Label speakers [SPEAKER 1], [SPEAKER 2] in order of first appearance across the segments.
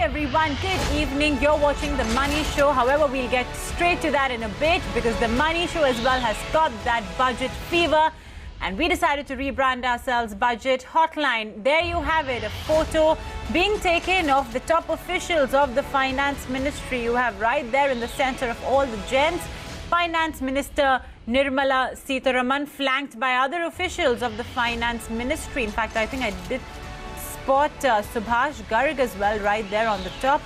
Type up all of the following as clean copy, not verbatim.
[SPEAKER 1] everyone, good evening. You're watching The Money Show. However, we'll get straight to that in a bit because The Money Show as well has got that budget fever. And we decided to rebrand ourselves Budget Hotline. There you have it, a photo being taken of the top officials of the Finance Ministry. You have right there in the center of all the gems, Finance Minister Nirmala Sitharaman, flanked by other officials of the Finance Ministry. In fact, I think I did spot Subhash Garg as well right there on the top.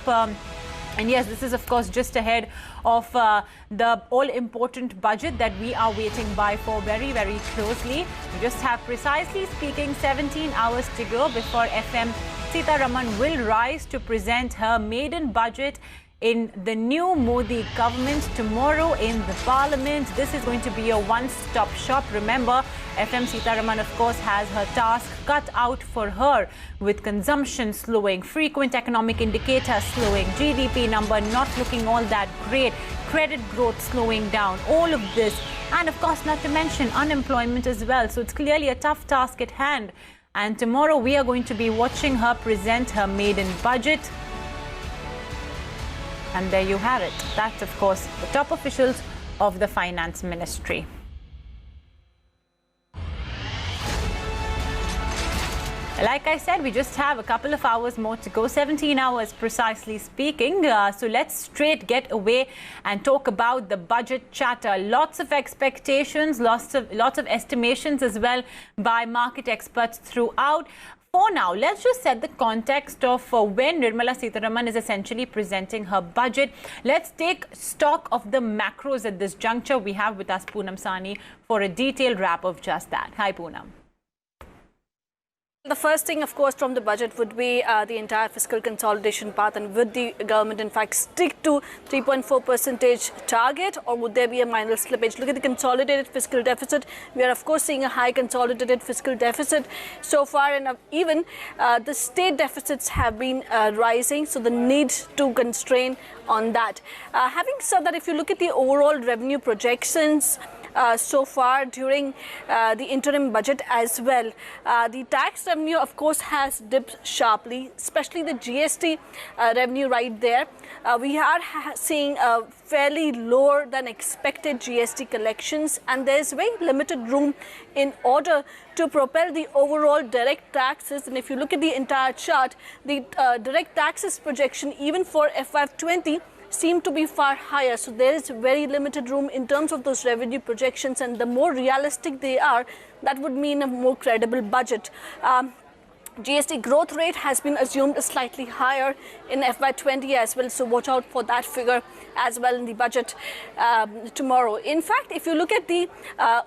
[SPEAKER 1] And yes, this is of course just ahead of the all-important budget that we are waiting by for very, very closely. We just have, precisely speaking, 17 hours to go before FM Sitharaman will rise to present her maiden budget in the new Modi government tomorrow in the Parliament. This is going to be a one-stop shop. Remember, FM Sitharaman, of course, has her task cut out for her, with consumption slowing, frequent economic indicators slowing, GDP number not looking all that great, credit growth slowing down, all of this. And of course, not to mention unemployment as well. So it's clearly a tough task at hand. And tomorrow we are going to be watching her present her maiden budget. And there you have it. That's, of course, the top officials of the Finance Ministry. Like I said, we just have a couple of hours more to go, 17 hours precisely speaking. So let's straight get away and talk about the budget chatter. Lots of expectations, lots of estimations as well by market experts throughout. For now, let's just set the context of when Nirmala Sitharaman is essentially presenting her budget. Let's take stock of the macros at this juncture. We have with us Poonam Sahni for a detailed wrap of just that. Hi, Poonam.
[SPEAKER 2] The first thing, of course, from the budget would be the entire fiscal consolidation path, and would the government, in fact, stick to 3.4% target, or would there be a minor slippage? Look at the consolidated fiscal deficit. We are, of course, seeing a high consolidated fiscal deficit so far, and even the state deficits have been rising, so the need to constrain on that. Having said that, if you look at the overall revenue projections, so far during the interim budget as well, the tax revenue, of course, has dipped sharply, especially the GST revenue right there. We are seeing a fairly lower than expected GST collections, and there's very limited room in order to propel the overall direct taxes. And if you look at the entire chart, the direct taxes projection even for FY20 seem to be far higher. So there is very limited room in terms of those revenue projections, and the more realistic they are, that would mean a more credible budget. GST growth rate has been assumed slightly higher in FY20 as well, so watch out for that figure as well in the budget tomorrow. In fact, if you look at the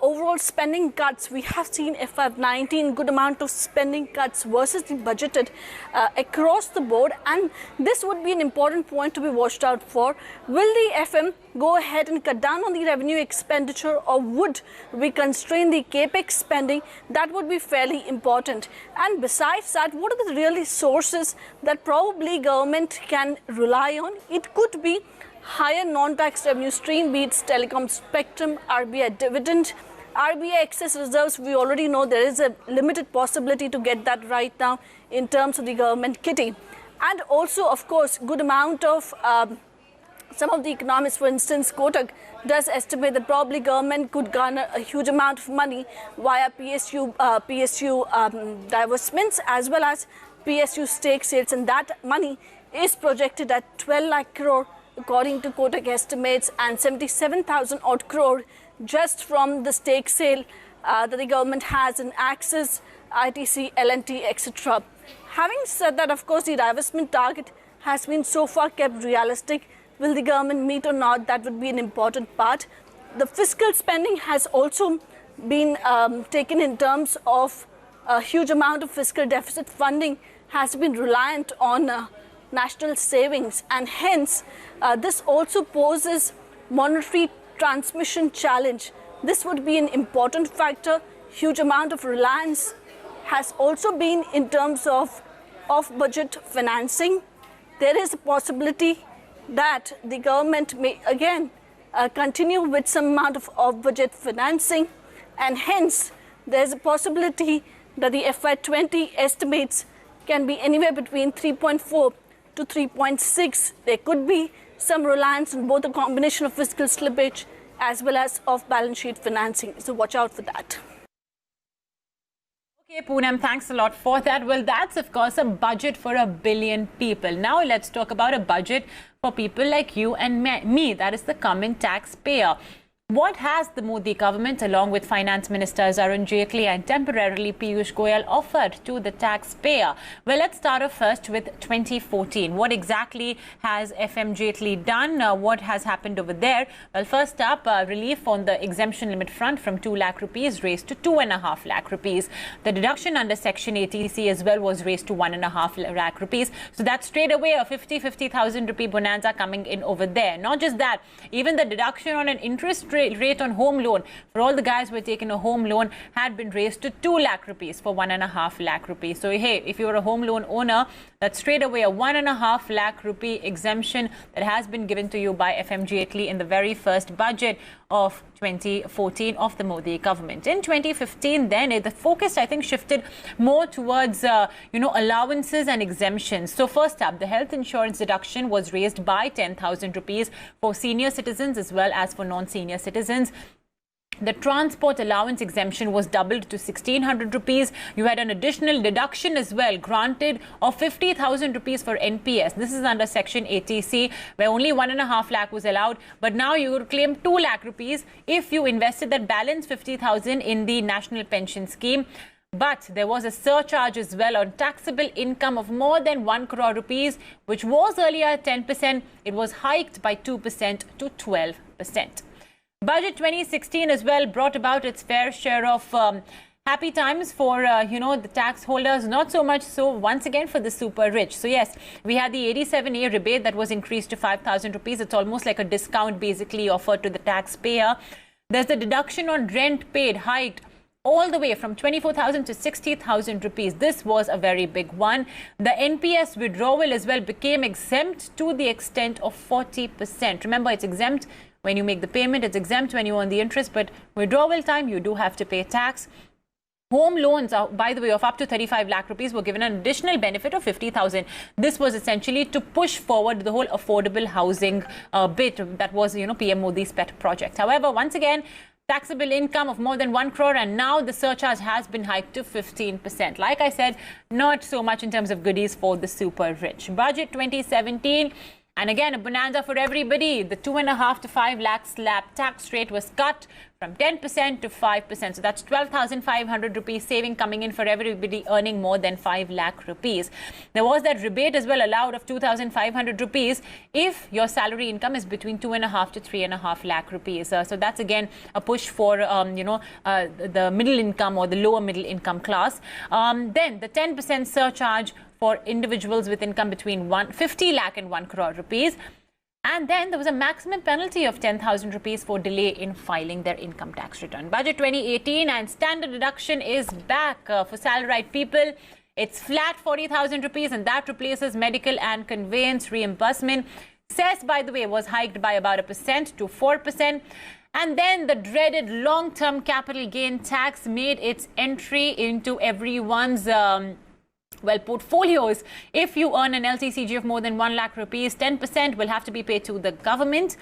[SPEAKER 2] overall spending cuts, we have seen FY19 good amount of spending cuts versus the budgeted across the board, and this would be an important point to be watched out for. Will the FM go ahead and cut down on the revenue expenditure, or would we constrain the capex spending? That would be fairly important. And besides that, what are the really sources that probably government can rely on? It could be higher non-tax revenue stream, be it telecom spectrum, RBI dividend, RBI excess reserves. We already know there is a limited possibility to get that right now in terms of the government kitty. And also, of course, good amount of some of the economists, for instance, Kotak, does estimate that probably government could garner a huge amount of money via PSU divestments as well as PSU stake sales, and that money is projected at 12 lakh crore according to Kotak estimates, and 77,000 odd crore just from the stake sale that the government has in Axis, ITC, L&T, etc. Having said that, of course, the divestment target has been so far kept realistic. Will the government meet or not? That would be an important part. The fiscal spending has also been taken in terms of a huge amount of fiscal deficit funding has been reliant on national savings, and hence this also poses monetary transmission challenge. This would be an important factor. Huge amount of reliance has also been in terms of off-budget financing. There is a possibility that the government may again continue with some amount of off-budget financing, and hence there's a possibility that the FY20 estimates can be anywhere between 3.4 to 3.6. There could be some reliance on both a combination of fiscal slippage as well as off-balance sheet financing. So watch out for that.
[SPEAKER 1] Okay, Poonam, thanks a lot for that. Well, that's, of course, a budget for 1 billion people. Now, let's talk about a budget for people like you and me. That is the common taxpayer. What has the Modi government, along with Finance Ministers Arun Jaitley and temporarily Piyush Goyal, offered to the taxpayer? Well, let's start off first with 2014. What exactly has FM Jaitley done? What has happened over there? Well, first up, relief on the exemption limit front from 2 lakh rupees raised to 2.5 lakh rupees. The deduction under Section 80C as well was raised to 1.5 lakh rupees. So that's straight away a 50,000 rupee bonanza coming in over there. Not just that, even the deduction on an interest rate on home loan for all the guys who were taking a home loan had been raised to 2 lakh rupees for 1.5 lakh rupees. So, hey, if you're a home loan owner, that's straight away a 1.5 lakh rupee exemption that has been given to you by FM Jaitley in the very first budget of 2014 of the Modi government. In 2015, then the focus, I think, shifted more towards, allowances and exemptions. So first up, the health insurance deduction was raised by 10,000 rupees for senior citizens as well as for non-senior citizens. The transport allowance exemption was doubled to 1,600 rupees. You had an additional deduction as well granted of 50,000 rupees for NPS. This is under Section 80C, where only 1.5 lakh was allowed. But now you would claim 2 lakh rupees if you invested that balance 50,000 in the National Pension Scheme. But there was a surcharge as well on taxable income of more than 1 crore rupees, which was earlier at 10%. It was hiked by 2% to 12%. Budget 2016 as well brought about its fair share of happy times for, the tax holders, not so much so once again for the super rich. So, yes, we had the 87A rebate that was increased to 5,000 rupees. It's almost like a discount basically offered to the taxpayer. There's the deduction on rent paid hiked all the way from 24,000 to 60,000 rupees. This was a very big one. The NPS withdrawal as well became exempt to the extent of 40%. Remember, it's exempt when you make the payment, it's exempt when you earn the interest, but withdrawal time, you do have to pay tax. Home loans, by the way, of up to 35 lakh rupees were given an additional benefit of 50,000. This was essentially to push forward the whole affordable housing bit that was, PM Modi's pet project. However, once again, taxable income of more than 1 crore, and now the surcharge has been hiked to 15%. Like I said, not so much in terms of goodies for the super rich. Budget 2017. And again, a bonanza for everybody. The 2.5 to 5 lakh slab tax rate was cut from 10% to 5%. So that's 12,500 rupees saving coming in for everybody earning more than 5 lakh rupees. There was that rebate as well allowed of 2,500 rupees if your salary income is between 2.5 to 3.5 lakh rupees. So that's again a push for, the middle income or the lower middle income class. Then the 10% surcharge for individuals with income between 50 lakh and 1 crore rupees. And then there was a maximum penalty of 10,000 rupees for delay in filing their income tax return. Budget 2018 and standard deduction is back for salaried people. It's flat 40,000 rupees, and that replaces medical and conveyance reimbursement. Cess, by the way, was hiked by about 1% to 4%. And then the dreaded long-term capital gain tax made its entry into everyone's portfolios. If you earn an LTCG of more than 1 lakh rupees, 10% will have to be paid to the government.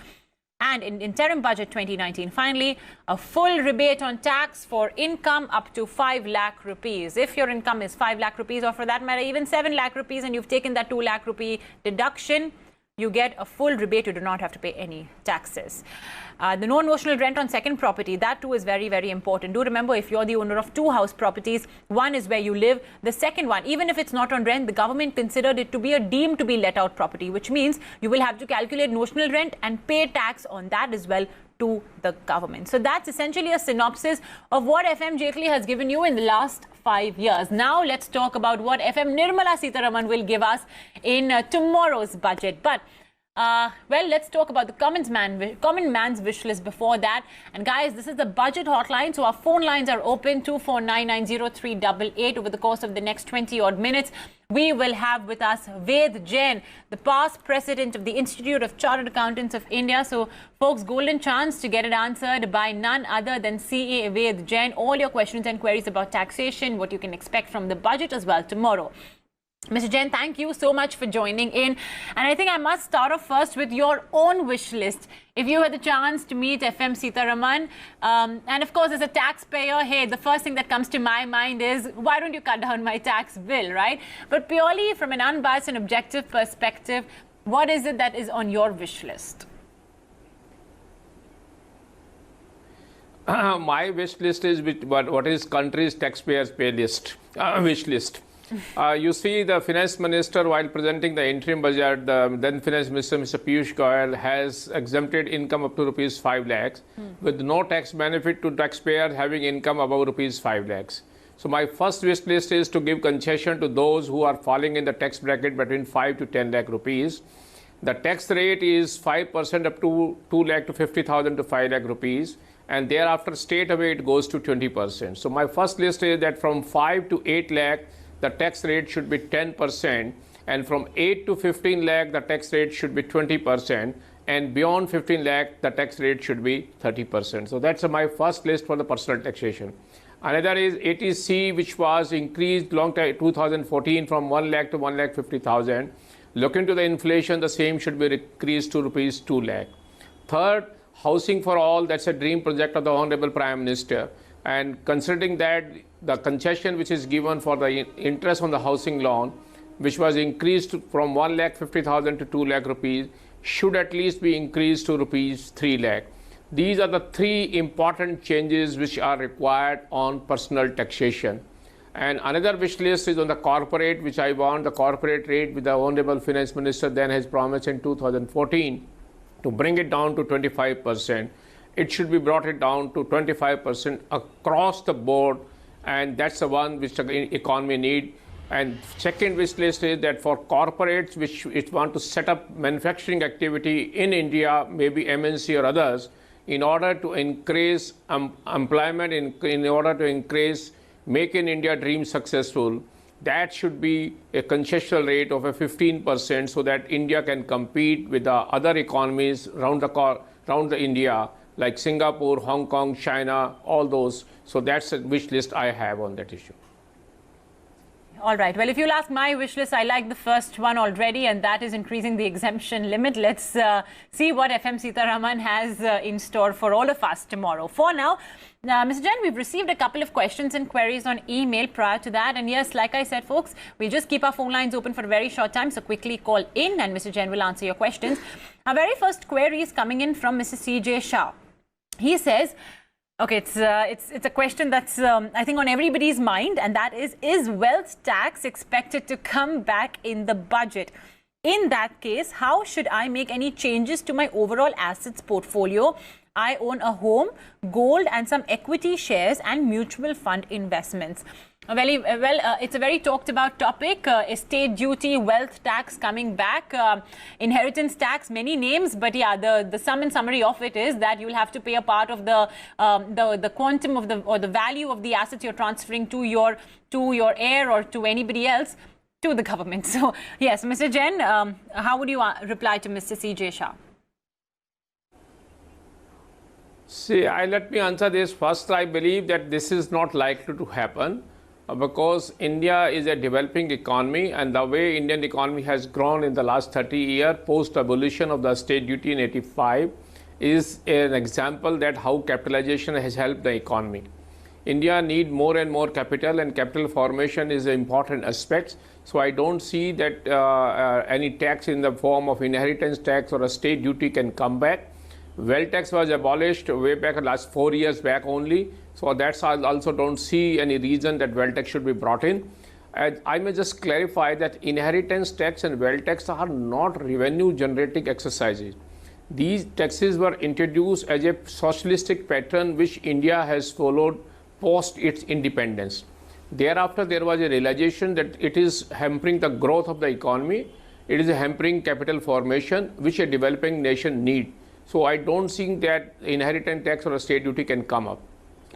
[SPEAKER 1] And in interim budget 2019, finally, a full rebate on tax for income up to 5 lakh rupees. If your income is 5 lakh rupees, or for that matter, even 7 lakh rupees, and you've taken that 2 lakh rupee deduction, you get a full rebate. You do not have to pay any taxes. The no-notional rent on second property, that too is very, very important. Do remember, if you're the owner of 2 house properties, one is where you live. The second one, even if it's not on rent, the government considered it to be a deemed to be let out property, which means you will have to calculate notional rent and pay tax on that as well to the government. So that's essentially a synopsis of what FM Jaitley has given you in the last 5 years. Now let's talk about what FM Nirmala Sitharaman will give us in tomorrow's budget. But let's talk about the common man's wish list before that. And guys, this is the budget hotline. So our phone lines are open 24990388. Over the course of the next 20 odd minutes, we will have with us Ved Jain, the past president of the Institute of Chartered Accountants of India. So folks, golden chance to get it answered by none other than CA Ved Jain. All your questions and queries about taxation, what you can expect from the budget as well tomorrow. Mr. Jain, thank you so much for joining in. And I think I must start off first with your own wish list. If you had the chance to meet FM Sitharaman, and of course, as a taxpayer, hey, the first thing that comes to my mind is, why don't you cut down my tax bill, right? But purely from an unbiased and objective perspective, what is it that is on your wish list?
[SPEAKER 3] My wish list is what is country's taxpayers pay list, wish list. You see, the finance minister, while presenting the interim budget, the then finance minister, Mr. Piyush Goyal, has exempted income up to rupees 5 lakhs with no tax benefit to taxpayers having income above rupees 5 lakhs. So my first wish list is to give concession to those who are falling in the tax bracket between 5 to 10 lakh rupees. The tax rate is 5% up to 2 lakh to 50,000 to 5 lakh rupees. And thereafter, straight away, it goes to 20%. So my first list is that from 5 to 8 lakh, the tax rate should be 10%, and from 8 to 15 lakh, the tax rate should be 20%, and beyond 15 lakh, the tax rate should be 30%. So that's my first list for the personal taxation. Another is ATC, which was increased long time 2014 from 1 lakh to 1 lakh 50,000. Looking to the inflation, the same should be increased to rupees 2 lakh. Third, housing for all, that's a dream project of the Honorable Prime Minister. And considering that the concession which is given for the interest on the housing loan, which was increased from 1 lakh 50,000 to 2 lakh rupees, should at least be increased to rupees 3 lakh. These are the three important changes which are required on personal taxation. And another wish list is on the corporate, which I want the corporate rate, with the Honorable Finance Minister then has promised in 2014 to bring it down to 25%. It should be brought it down to 25% across the board, and that's the one which the economy need. And second wish list is that for corporates which want to set up manufacturing activity in India, maybe MNC or others, in order to increase employment, in order to increase Make in India dream successful, that should be a concessional rate of a 15% so that India can compete with the other economies around the India, like Singapore, Hong Kong, China, all those. So that's a wish list I have on that issue.
[SPEAKER 1] All right. Well, if you'll ask my wish list, I like the first one already, and that is increasing the exemption limit. Let's see what FM Sitharaman has in store for all of us tomorrow. For now, Mr. Jain, we've received a couple of questions and queries on email prior to that. And yes, like I said, folks, we'll just keep our phone lines open for a very short time. So quickly call in and Mr. Jain will answer your questions. Our very first query is coming in from Mr. CJ Shah. He says, okay, it's a question that's, I think, on everybody's mind, and that is wealth tax expected to come back in the budget? In that case, how should I make any changes to my overall assets portfolio? I own a home, gold, and some equity shares and mutual fund investments. Well, it's a very talked about topic. Estate duty, wealth tax coming back, inheritance tax, many names. But yeah, the sum and summary of it is that you'll have to pay a part of the quantum of the value of the assets you're transferring to your heir or to anybody else to the government. So yes, Mr. Jain, how would you reply to Mr. CJ Shah?
[SPEAKER 3] See, let me answer this. First, I believe that this is not likely to happen because India is a developing economy, and the way Indian economy has grown in the last 30 years post abolition of the estate duty in 85 is an example that how capitalization has helped the economy. India need more and more capital, and capital formation is an important aspect. So I don't see that any tax in the form of inheritance tax or a state duty can come back. Wealth tax was abolished way back last 4 years back only. So that's I also don't see any reason that wealth tax should be brought in. And I may just clarify that inheritance tax and wealth tax are not revenue generating exercises. These taxes were introduced as a socialistic pattern which India has followed post its independence. Thereafter, there was a realization that it is hampering the growth of the economy. It is hampering capital formation, which a developing nation needs. So I don't think that inheritance tax or a state duty can come up.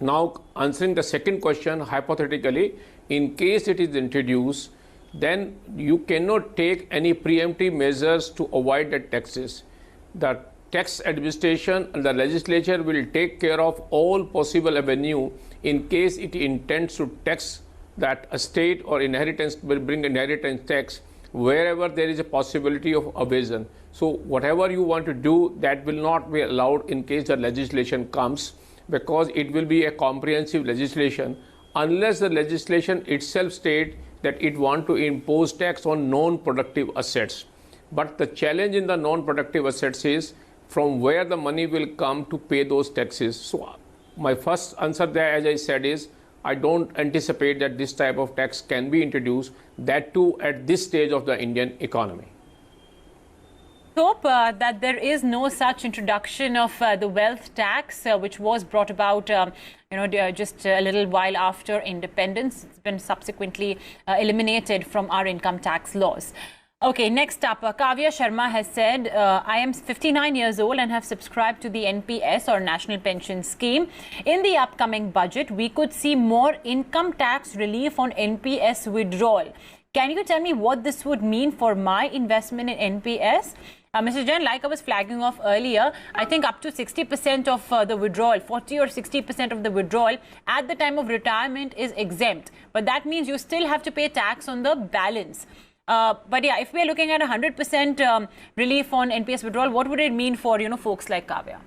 [SPEAKER 3] Now, answering the second question, hypothetically, in case it is introduced, then you cannot take any preemptive measures to avoid the taxes. The tax administration and the legislature will take care of all possible avenue in case it intends to tax that a state or inheritance will bring inheritance tax wherever there is a possibility of evasion. So whatever you want to do, that will not be allowed in case the legislation comes, because it will be a comprehensive legislation unless the legislation itself states that it want to impose tax on non-productive assets. But the challenge in the non-productive assets is from where the money will come to pay those taxes. So my first answer there, as I said, is I don't anticipate that this type of tax can be introduced, that too at this stage of the Indian economy.
[SPEAKER 1] Hope that there is no such introduction of the wealth tax, which was brought about, just a little while after independence. It's been subsequently eliminated from our income tax laws. Okay, next up, Kavya Sharma has said, I am 59 years old and have subscribed to the NPS or National Pension Scheme. In the upcoming budget, we could see more income tax relief on NPS withdrawal. Can you tell me what this would mean for my investment in NPS? Mr. Jain, like I was flagging off earlier, I think up to 60% of the withdrawal, 40 or 60% of the withdrawal at the time of retirement is exempt. But that means you still have to pay tax on the balance. But yeah, if we're looking at 100% relief on NPS withdrawal, what would it mean for, folks like Kavya?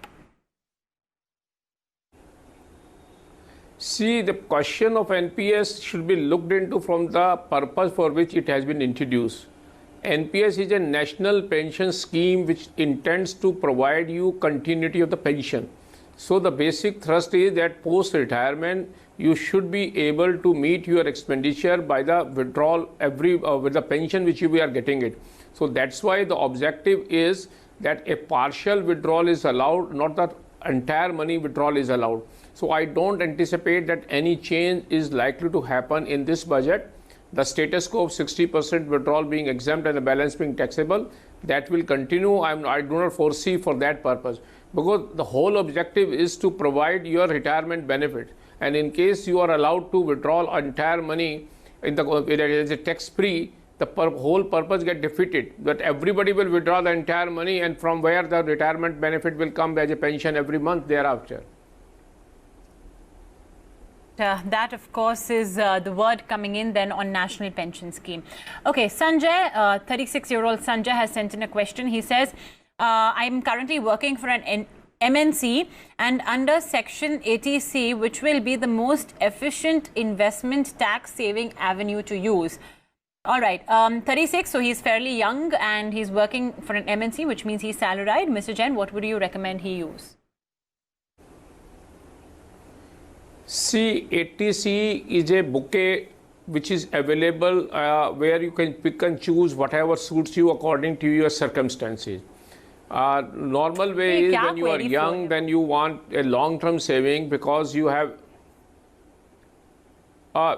[SPEAKER 3] See, the question of NPS should be looked into from the purpose for which it has been introduced. NPS is a national pension scheme which intends to provide you continuity of the pension. So the basic thrust is that post-retirement, you should be able to meet your expenditure by the withdrawal with the pension which you are getting it. So that's why the objective is that a partial withdrawal is allowed, not that entire money withdrawal is allowed. So I don't anticipate that any change is likely to happen in this budget. The status quo of 60% withdrawal being exempt and the balance being taxable, that will continue. I do not foresee for that purpose, because the whole objective is to provide your retirement benefit. And in case you are allowed to withdraw entire money in the as a tax-free, the whole purpose get defeated. That everybody will withdraw the entire money, and from where the retirement benefit will come as a pension every month thereafter.
[SPEAKER 1] That, of course, is the word coming in then on National Pension Scheme. Okay, Sanjay, 36-year-old Sanjay has sent in a question. He says, I'm currently working for an MNC and under Section 80C, which will be the most efficient investment tax-saving avenue to use. All right, 36, so he's fairly young and he's working for an MNC, which means he's salaried. Mr. Jain, what would you recommend he use?
[SPEAKER 3] See, 80C is a bouquet which is available where you can pick and choose whatever suits you according to your circumstances. Normal way is when you are young, then you want a long-term saving because you have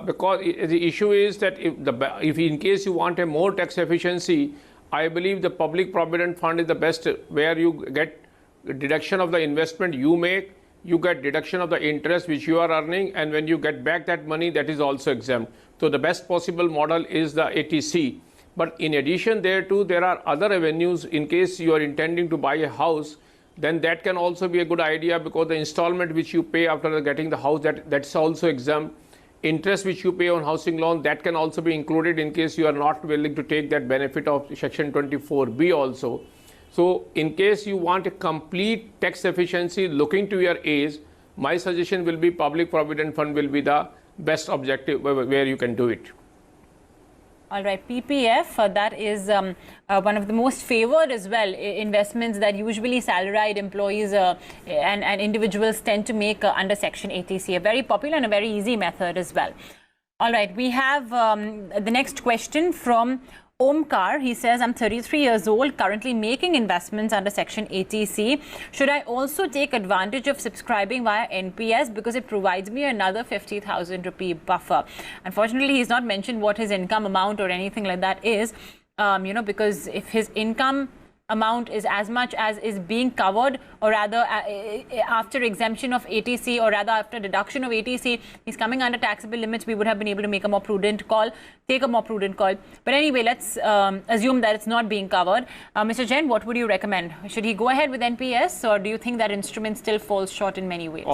[SPEAKER 3] because the issue is that if in case you want a more tax efficiency, I believe the public provident fund is the best, where you get deduction of the investment you make, you get deduction of the interest which you are earning, and when you get back that money, that is also exempt. So the best possible model is the 80C. But in addition thereto, there are other avenues. In case you are intending to buy a house, then that can also be a good idea, because the installment which you pay after getting the house, that's also exempt. Interest which you pay on housing loan, that can also be included in case you are not willing to take that benefit of Section 24B also. So in case you want a complete tax efficiency looking to your age, my suggestion will be public provident fund will be the best objective where you can do it.
[SPEAKER 1] All right, PPF, that is one of the most favored as well investments that usually salaried employees and individuals tend to make under Section 80C. A very popular and a very easy method as well. All right, we have the next question from Omkar. He says, I'm 33 years old, currently making investments under Section 80C. Should I also take advantage of subscribing via NPS because it provides me another 50,000 rupee buffer? Unfortunately, he's not mentioned what his income amount or anything like that is, because if his income amount is as much as is being covered, or rather after exemption of 80C, or rather after deduction of 80C, he's coming under taxable limits, we would have been able to make a more prudent call, take a more prudent call. But anyway, let's assume that it's not being covered. Mr. Jain, what would you recommend? Should he go ahead with NPS, or do you think that instrument still falls short in many ways?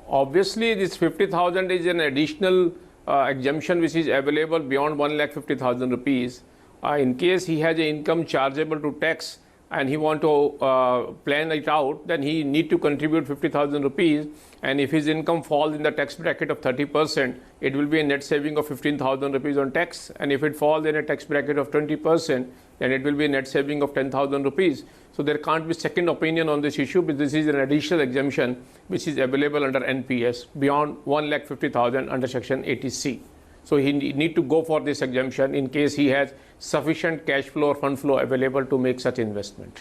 [SPEAKER 3] Obviously, this 50,000 is an additional exemption which is available beyond 1,50,000 rupees. In case he has an income chargeable to tax and he want to plan it out, then he need to contribute 50,000 rupees. And if his income falls in the tax bracket of 30%, it will be a net saving of 15,000 rupees on tax. And if it falls in a tax bracket of 20%, then it will be a net saving of 10,000 rupees. So there can't be second opinion on this issue, but this is an additional exemption which is available under NPS beyond 1,50,000 under Section 80C. So he need to go for this exemption in case he has sufficient cash flow or fund flow available to make such investment.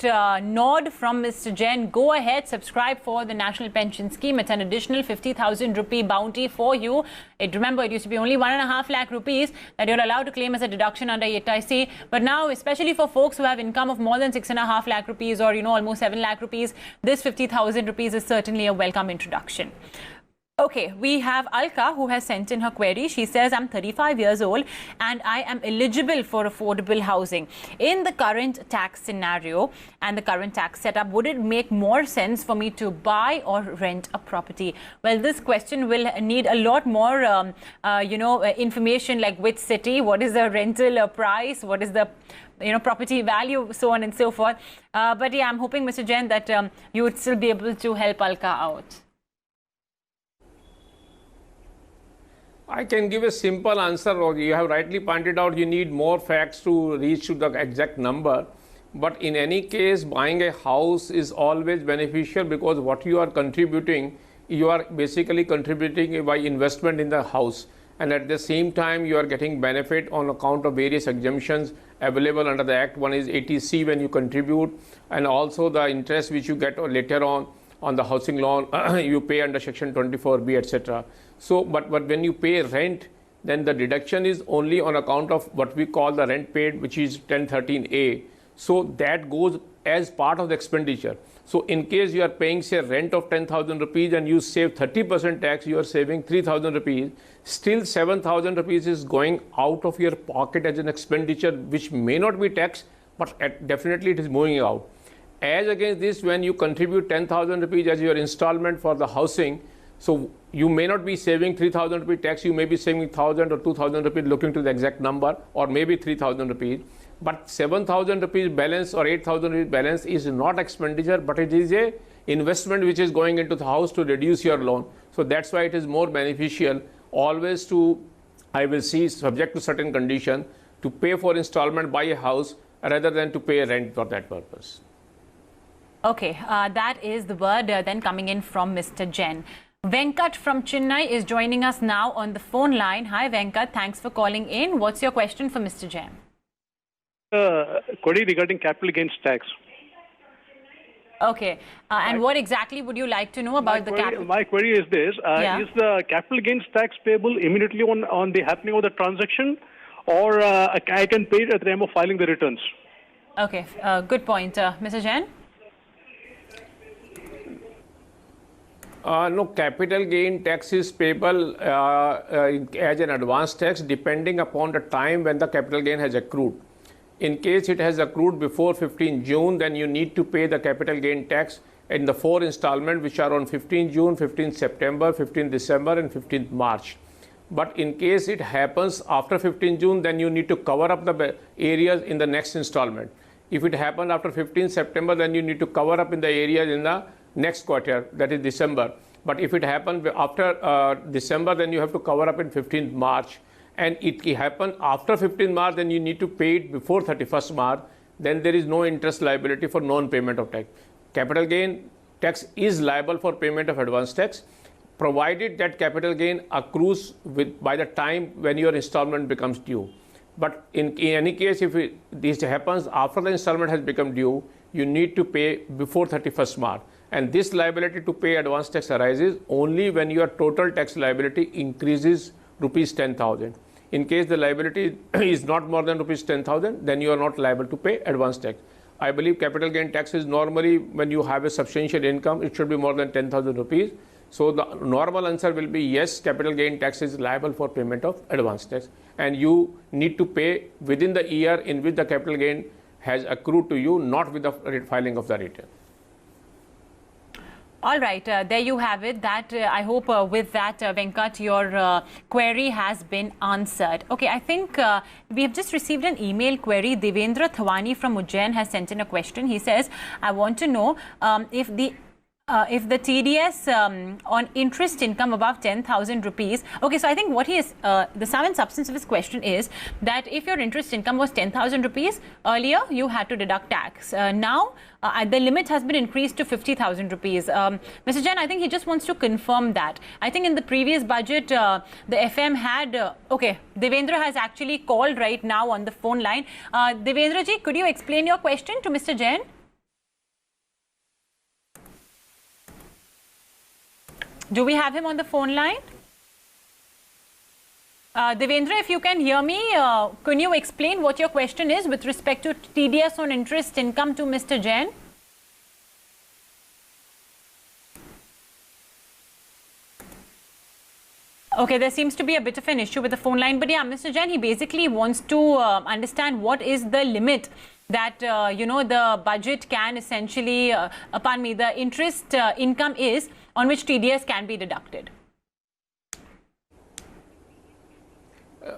[SPEAKER 1] Nod from Mr. Jain. Go ahead, subscribe for the National Pension Scheme. It's an additional 50,000 rupee bounty for you. Remember, it used to be only 1.5 lakh rupees that you're allowed to claim as a deduction under 8IC. But now, especially for folks who have income of more than 6.5 lakh rupees or, almost 7 lakh rupees, this 50,000 rupees is certainly a welcome introduction. Okay, we have Alka who has sent in her query. She says, I'm 35 years old and I am eligible for affordable housing. In the current tax scenario and the current tax setup, would it make more sense for me to buy or rent a property? Well, this question will need a lot more, information like which city, what is the rental price, what is the property value, so on and so forth. But yeah, I'm hoping, Mr. Jain, that you would still be able to help Alka out.
[SPEAKER 3] I can give a simple answer. You have rightly pointed out you need more facts to reach to the exact number. But in any case, buying a house is always beneficial because what you are contributing, you are basically contributing by investment in the house. And at the same time, you are getting benefit on account of various exemptions available under the Act. One is 80C when you contribute, and also the interest which you get later on the housing loan you pay under Section 24B, etc. So, but when you pay rent, then the deduction is only on account of what we call the rent paid, which is 1013A. So that goes as part of the expenditure. So in case you are paying, say, rent of 10,000 rupees and you save 30% tax, you are saving 3,000 rupees. Still 7,000 rupees is going out of your pocket as an expenditure, which may not be taxed, but definitely it is moving out. As against this, when you contribute 10,000 rupees as your installment for the housing, so you may not be saving 3,000 rupee tax, you may be saving 1,000 or 2,000 rupees, looking to the exact number, or maybe 3,000 rupees. But 7,000 rupees balance or 8,000 rupees balance is not expenditure, but it is a investment which is going into the house to reduce your loan. So that's why it is more beneficial always to, I will see, subject to certain condition, to pay for installment, buy a house, rather than to pay rent for that purpose.
[SPEAKER 1] Okay, that is the word then coming in from Mr. Jain. Venkat from Chennai is joining us now on the phone line. Hi Venkat, thanks for calling in. What's your question for Mr. Jain?
[SPEAKER 4] Query regarding capital gains tax.
[SPEAKER 1] Okay, and what exactly would you like to know about the capital?
[SPEAKER 4] My query is this, is the capital gains tax payable immediately on the happening of the transaction, or I can pay it at the time of filing the returns?
[SPEAKER 1] Okay, good point. Mr. Jain?
[SPEAKER 3] No, capital gain tax is payable as an advance tax depending upon the time when the capital gain has accrued. In case it has accrued before 15 June, then you need to pay the capital gain tax in the 4 installments which are on 15 June, 15 September, 15 December and 15 March. But in case it happens after 15 June, then you need to cover up the areas in the next installment. If it happened after 15 September, then you need to cover up in the areas in the next quarter, that is December. But if it happened after December, then you have to cover up in 15th March. And it happened after 15th March, then you need to pay it before 31st March. Then there is no interest liability for non-payment of tax. Capital gain tax is liable for payment of advance tax, provided that capital gain accrues by the time when your installment becomes due. But in any case, if this happens after the installment has become due, you need to pay before 31st March. And this liability to pay advance tax arises only when your total tax liability increases rupees 10,000. In case the liability is not more than rupees 10,000, then you are not liable to pay advance tax. I believe capital gain tax is normally when you have a substantial income, it should be more than 10,000 rupees. So the normal answer will be yes, capital gain tax is liable for payment of advance tax. And you need to pay within the year in which the capital gain has accrued to you, not with the filing of the return.
[SPEAKER 1] All right, there you have it. That I hope with that, Venkat, your query has been answered. Okay, I think we have just received an email query. Devendra Thawani from Ujjain has sent in a question. He says, I want to know if the TDS on interest income above 10,000 rupees. Okay, so I think what he is, the sum and substance of his question is that if your interest income was 10,000 rupees, earlier you had to deduct tax. Now, the limit has been increased to 50,000 rupees. Mr. Jain, I think he just wants to confirm that. I think in the previous budget, the FM had, okay, Devendra has actually called right now on the phone line. Devendra ji, could you explain your question to Mr. Jain? Do we have him on the phone line? Devendra, if you can hear me, can you explain what your question is with respect to TDS on interest income to Mr. Jain? Okay, there seems to be a bit of an issue with the phone line. But yeah, Mr. Jain, he basically wants to understand what is the limit that, you know, the budget can essentially, the interest income is on which TDS can be deducted.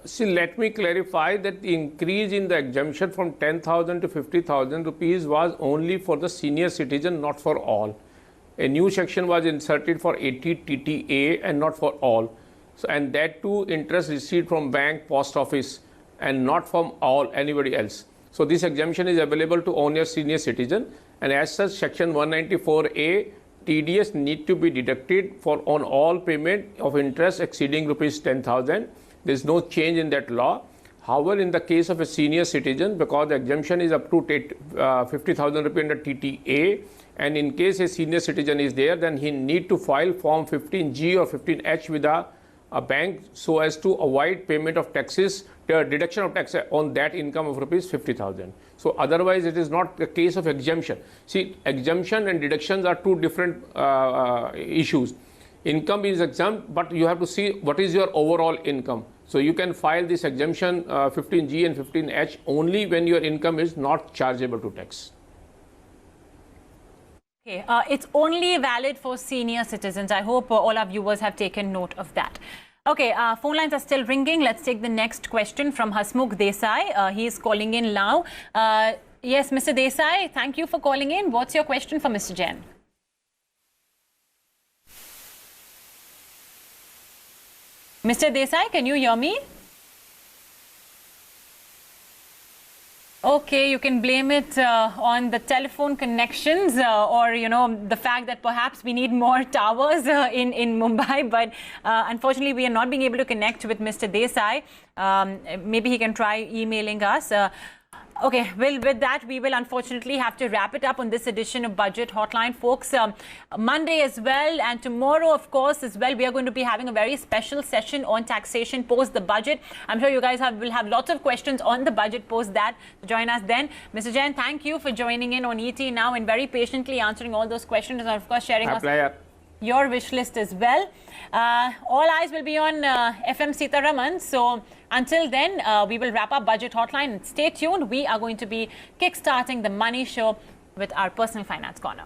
[SPEAKER 3] See, let me clarify that the increase in the exemption from 10,000 to 50,000 rupees was only for the senior citizen, not for all. A new section was inserted for 80 TTA and not for all. So, and that too interest received from bank, post office and not from anybody else. So, this exemption is available to only a senior citizen, and as such section 194A TDS need to be deducted for on all payment of interest exceeding rupees 10,000. There is no change in that law. However, in the case of a senior citizen, because the exemption is up to 50,000 rupees under TTA, and in case a senior citizen is there, then he need to file form 15G or 15H with a bank so as to avoid payment of taxes, deduction of tax on that income of rupees 50,000. So otherwise it is not a case of exemption. See, exemption and deductions are two different issues. Income is exempt, but you have to see what is your overall income. So you can file this exemption 15G and 15H only when your income is not chargeable to tax.
[SPEAKER 1] Okay, it's only valid for senior citizens. I hope all our viewers have taken note of that. Okay, phone lines are still ringing. Let's take the next question from Hasmukh Desai. He is calling in now. Yes, Mr. Desai, thank you for calling in. What's your question for Mr. Jain? Mr. Desai, can you hear me? Okay, you can blame it on the telephone connections or, you know, the fact that perhaps we need more towers in Mumbai. But unfortunately, we are not being able to connect with Mr. Desai. Maybe he can try emailing us. Okay, well, with that, we will unfortunately have to wrap it up on this edition of Budget Hotline, folks. Monday as well, and tomorrow, of course, as well, we are going to be having a very special session on taxation post the budget. I'm sure you guys will have lots of questions on the budget post that. So join us then. Mr. Jain, thank you for joining in on ET Now and very patiently answering all those questions and, of course, sharing your wish list as well. All eyes will be on FM Sitaraman. So until then, we will wrap up Budget Hotline. Stay tuned. We are going to be kickstarting the Money Show with our Personal Finance Corner.